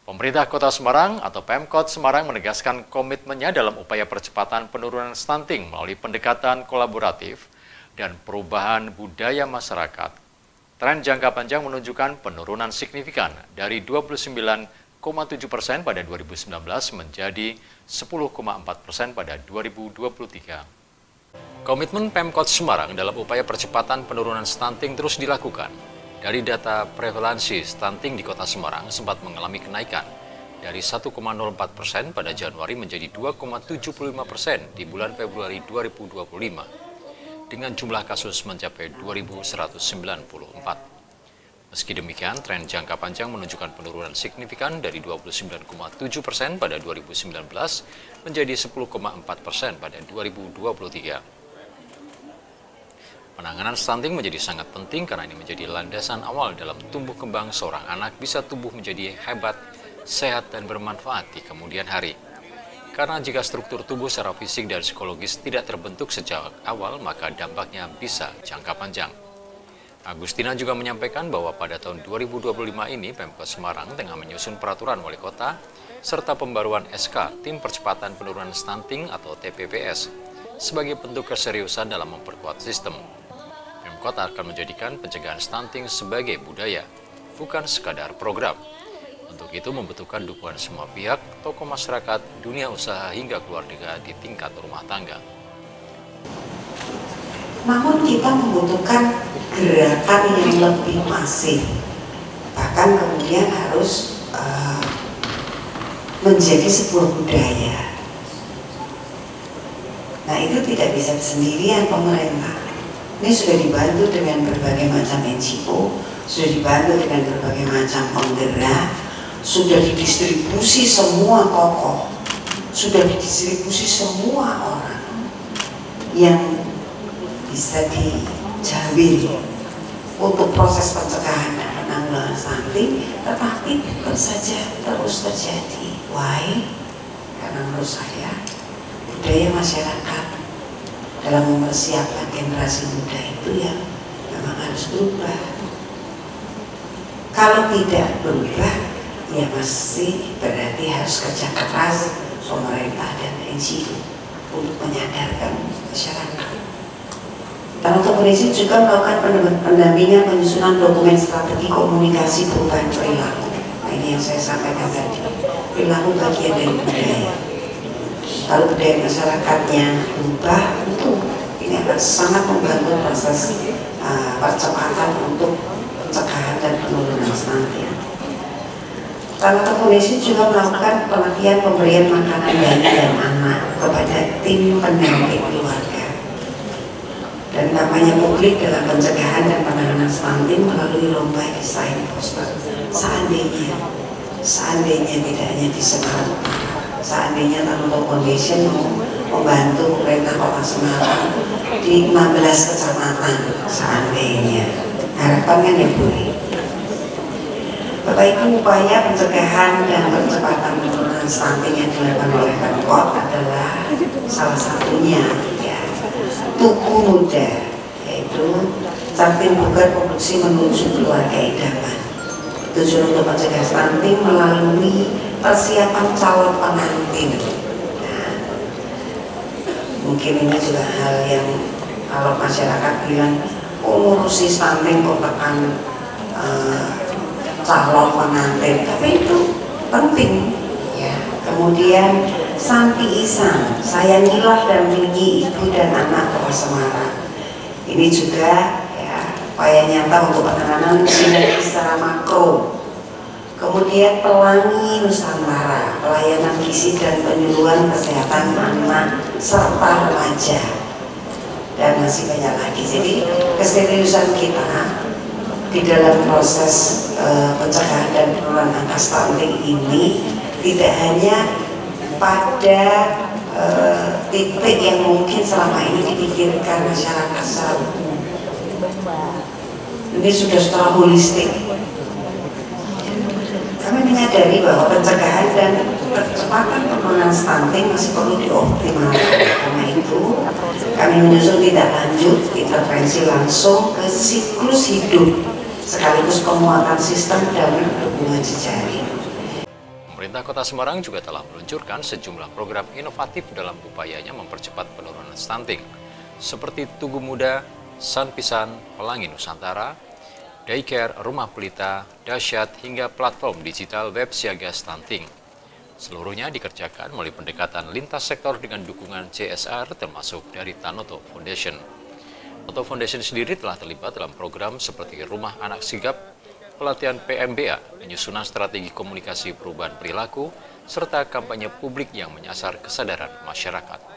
Pemerintah Kota Semarang atau Pemkot Semarang menegaskan komitmennya dalam upaya percepatan penurunan stunting melalui pendekatan kolaboratif dan perubahan budaya masyarakat. Tren jangka panjang menunjukkan penurunan signifikan dari 29,7% pada 2019 menjadi 10,4% pada 2023. Komitmen Pemkot Semarang dalam upaya percepatan penurunan stunting terus dilakukan. Dari data prevalensi stunting di Kota Semarang sempat mengalami kenaikan dari 1,04% pada Januari menjadi 2,75% di bulan Februari 2025 dengan jumlah kasus mencapai 2.194. Meski demikian, tren jangka panjang menunjukkan penurunan signifikan dari 29,7% pada 2019 menjadi 10,4% pada 2023. Penanganan stunting menjadi sangat penting karena ini menjadi landasan awal dalam tumbuh kembang seorang anak bisa tumbuh menjadi hebat, sehat, dan bermanfaat di kemudian hari. Karena jika struktur tubuh secara fisik dan psikologis tidak terbentuk sejak awal, maka dampaknya bisa jangka panjang. Agustina juga menyampaikan bahwa pada tahun 2025 ini Pemkot Semarang tengah menyusun peraturan wali kota serta pembaruan SK Tim Percepatan Penurunan Stunting atau TPPS sebagai bentuk keseriusan dalam memperkuat sistem. Pemkot akan menjadikan pencegahan stunting sebagai budaya, bukan sekadar program. Untuk itu membutuhkan dukungan semua pihak, tokoh masyarakat, dunia usaha hingga keluarga di tingkat rumah tangga. Namun kita membutuhkan gerakan yang lebih masif, bahkan kemudian harus menjadi sebuah budaya. Nah, itu tidak bisa sendirian pemerintah. Ini sudah dibantu dengan berbagai macam NGO, sudah dibantu dengan berbagai macam penggerak, sudah didistribusi semua tokoh, sudah didistribusi semua orang yang bisa dijamin untuk proses pencegahan dan penanggulangan stunting, tetapi tetap saja terus terjadi. Why? Karena menurut saya budaya masyarakat dalam mempersiapkan generasi muda itu yang memang harus berubah. Kalau tidak berubah, ya masih berarti harus kerja keras pemerintah dan NGO untuk menyadarkan masyarakat. Dan untuk polisi juga melakukan pendampingan penyusunan dokumen strategi komunikasi perubahan perilaku. Nah, ini yang saya sampaikan tadi, perilaku bagian dari budaya. Kalau budaya masyarakatnya berubah, tentu ini akan sangat membantu proses percepatan untuk pencegahan dan penurunan stunting. Salah satu polisi juga melakukan pelatihan pemberian makanan bayi dan anak kepada tim pendamping keluarga. Dan namanya publik dalam pencegahan dan penanganan stunting melalui lomba desain poster. Seandainya tidak hanya di Semarang, seandainya Tanto Foundation membantu pemerintah Kota Semarang di 16 kecamatan, seandainya harapan kan ya Bu. Bapak Ibu, upaya pencegahan dan percepatan penurunan stunting yang dilakukan oleh Pemkot adalah salah satunya ya, Tugu Muda, yaitu Samping Bukan Produksi Menuju Keluarga Idaman. Tujuan untuk mencegah stunting melalui persiapan calon pengantin. Nah, mungkin ini juga hal yang kalau masyarakat bilang, ngurusi stunting kok tekan calon pengantin, tapi itu penting ya. Kemudian Santi Isang, sayangilah dan tinggi ibu dan anak Kota Semarang. Ini juga ya upaya nyata untuk penanganan sinergi secara makro. Kemudian Pelangi Nusantara, pelayanan gizi dan penyuluhan kesehatan anak serta remaja, dan masih banyak lagi. Jadi keseriusan kita di dalam proses pencegahan dan penurunan angka stunting ini tidak hanya pada titik yang mungkin selama ini dipikirkan masyarakat secara umum. Ini sudah secara holistik. Kami menyadari bahwa pencegahan dan percepatan penurunan stunting masih perlu dioptimalkan. Karena itu, kami menyusun tindak lanjut intervensi langsung ke siklus hidup sekaligus penguatan sistem dan hubungan jejaring. Pemerintah Kota Semarang juga telah meluncurkan sejumlah program inovatif dalam upayanya mempercepat penurunan stunting, seperti Tugu Muda, Sanpisan, Pelangi Nusantara, Daycare, Rumah Pelita, Dasyat, hingga platform digital web siaga stunting. Seluruhnya dikerjakan melalui pendekatan lintas sektor dengan dukungan CSR termasuk dari Tanoto Foundation. Tanoto Foundation sendiri telah terlibat dalam program seperti Rumah Anak Sigap, pelatihan PMBA, penyusunan strategi komunikasi perubahan perilaku, serta kampanye publik yang menyasar kesadaran masyarakat.